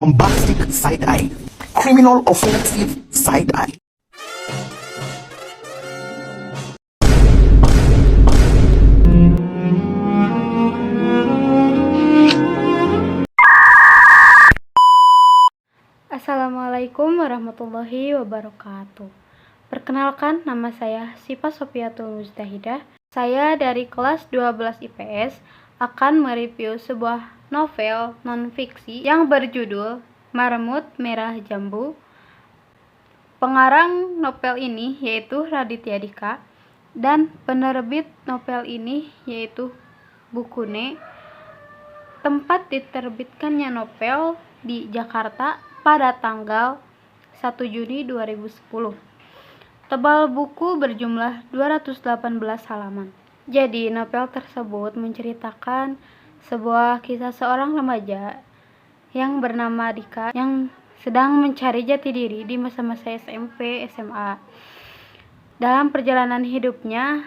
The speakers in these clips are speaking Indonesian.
Bombastic side-eye, criminal offensive side-eye. Assalamualaikum warahmatullahi wabarakatuh. Perkenalkan, nama saya Sipa Sofiatul Mujtahidah. Saya dari kelas 12 IPS akan mereview sebuah novel non-fiksi yang berjudul Marmut Merah Jambu. Pengarang novel ini yaitu Raditya Dika dan penerbit novel ini yaitu Bukune. Tempat diterbitkannya novel di Jakarta pada tanggal 1 Juni 2010. Tebal buku berjumlah 218 halaman. Jadi novel tersebut menceritakan sebuah kisah seorang remaja yang bernama Dika yang sedang mencari jati diri di masa-masa SMP, SMA. Dalam perjalanan hidupnya,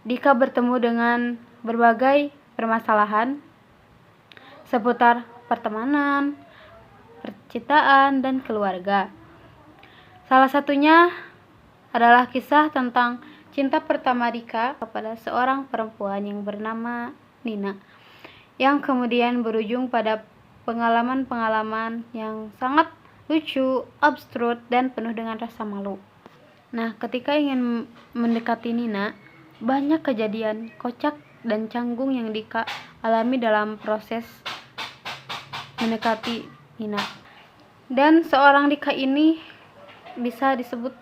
Dika bertemu dengan berbagai permasalahan seputar pertemanan, percintaan, dan keluarga. Salah satunya adalah kisah tentang cinta pertama Dika kepada seorang perempuan yang bernama Nina, yang kemudian berujung pada pengalaman-pengalaman yang sangat lucu, absurd, dan penuh dengan rasa malu. Nah, ketika ingin mendekati Nina, banyak kejadian kocak dan canggung yang Dika alami dalam proses mendekati Nina. Dan seorang Dika ini bisa disebut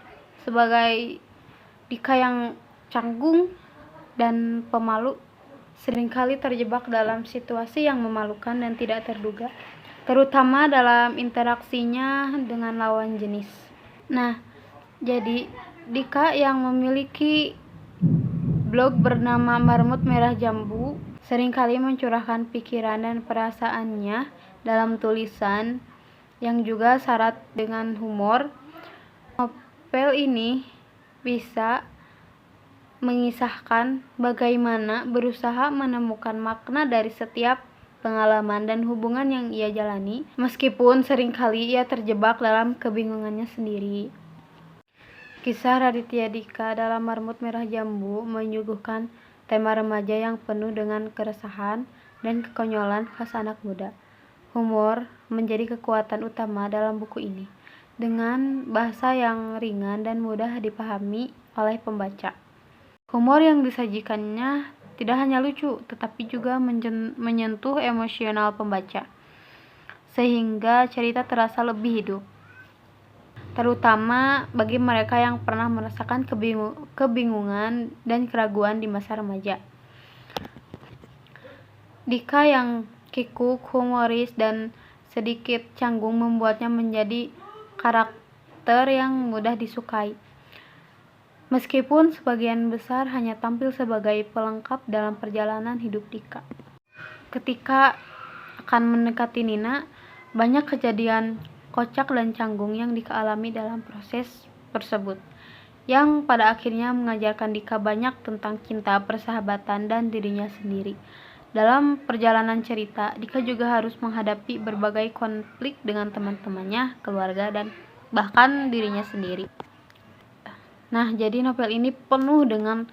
sebagai Dika yang canggung dan pemalu, seringkali terjebak dalam situasi yang memalukan dan tidak terduga, terutama dalam interaksinya dengan lawan jenis. Nah, jadi Dika yang memiliki blog bernama Marmut Merah Jambu seringkali mencurahkan pikiran dan perasaannya dalam tulisan yang juga syarat dengan humor. Novel ini bisa mengisahkan bagaimana berusaha menemukan makna dari setiap pengalaman dan hubungan yang ia jalani, meskipun seringkali ia terjebak dalam kebingungannya sendiri. Kisah Raditya Dika dalam Marmut Merah Jambu menyuguhkan tema remaja yang penuh dengan keresahan dan kekonyolan khas anak muda. Humor menjadi kekuatan utama dalam buku ini, dengan bahasa yang ringan dan mudah dipahami oleh pembaca. Humor yang disajikannya tidak hanya lucu, tetapi juga menyentuh emosional pembaca, sehingga cerita terasa lebih hidup, terutama bagi mereka yang pernah merasakan kebingungan dan keraguan di masa remaja. Dika yang kikuk, humoris, dan sedikit canggung membuatnya menjadi karakter yang mudah disukai, meskipun sebagian besar hanya tampil sebagai pelengkap dalam perjalanan hidup Dika. Ketika akan mendekati Nina, banyak kejadian kocak dan canggung yang Dika alami dalam proses tersebut, yang pada akhirnya mengajarkan Dika banyak tentang cinta, persahabatan, dan dirinya sendiri. Dalam perjalanan cerita, Dika juga harus menghadapi berbagai konflik dengan teman-temannya, keluarga, dan bahkan dirinya sendiri. Nah, jadi novel ini penuh dengan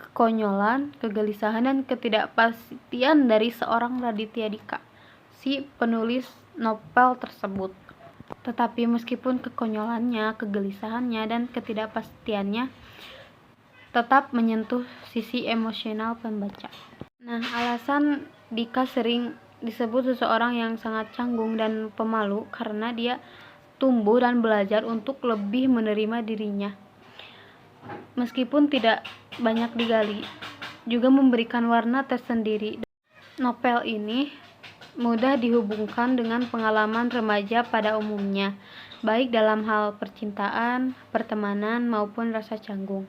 kekonyolan, kegelisahan, dan ketidakpastian dari seorang Raditya Dika, si penulis novel tersebut. Tetapi meskipun kekonyolannya, kegelisahannya, dan ketidakpastiannya tetap menyentuh sisi emosional pembaca. Nah, alasan Dika sering disebut seseorang yang sangat canggung dan pemalu karena dia tumbuh dan belajar untuk lebih menerima dirinya. Meskipun tidak banyak digali, juga memberikan warna tersendiri. Novel ini mudah dihubungkan dengan pengalaman remaja pada umumnya, baik dalam hal percintaan, pertemanan, maupun rasa canggung.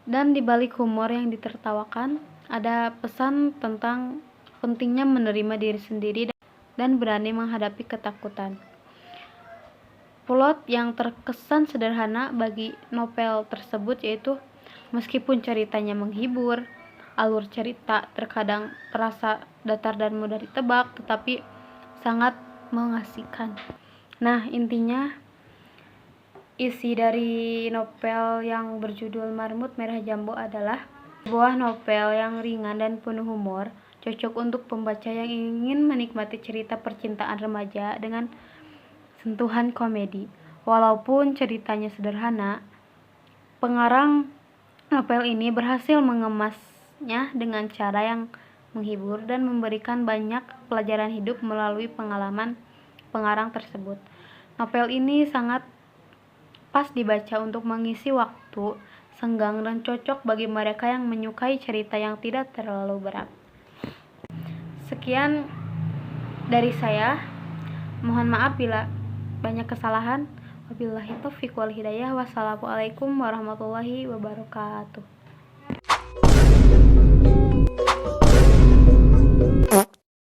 Dan di balik humor yang ditertawakan, ada pesan tentang pentingnya menerima diri sendiri dan berani menghadapi ketakutan. Plot yang terkesan sederhana bagi novel tersebut yaitu meskipun ceritanya menghibur, alur cerita terkadang terasa datar dan mudah ditebak, tetapi sangat mengasihkan. Nah, intinya isi dari novel yang berjudul Marmut Merah Jambu adalah sebuah novel yang ringan dan penuh humor, cocok untuk pembaca yang ingin menikmati cerita percintaan remaja dengan sentuhan komedi. Walaupun ceritanya sederhana, pengarang novel ini berhasil mengemasnya dengan cara yang menghibur dan memberikan banyak pelajaran hidup melalui pengalaman pengarang tersebut. Novel ini sangat pas dibaca untuk mengisi waktu senggang dan cocok bagi mereka yang menyukai cerita yang tidak terlalu berat. Sekian dari saya. Mohon maaf bila banyak kesalahan. Wabillahi taufiq wal hidayah. Wassalamualaikum warahmatullahi wabarakatuh.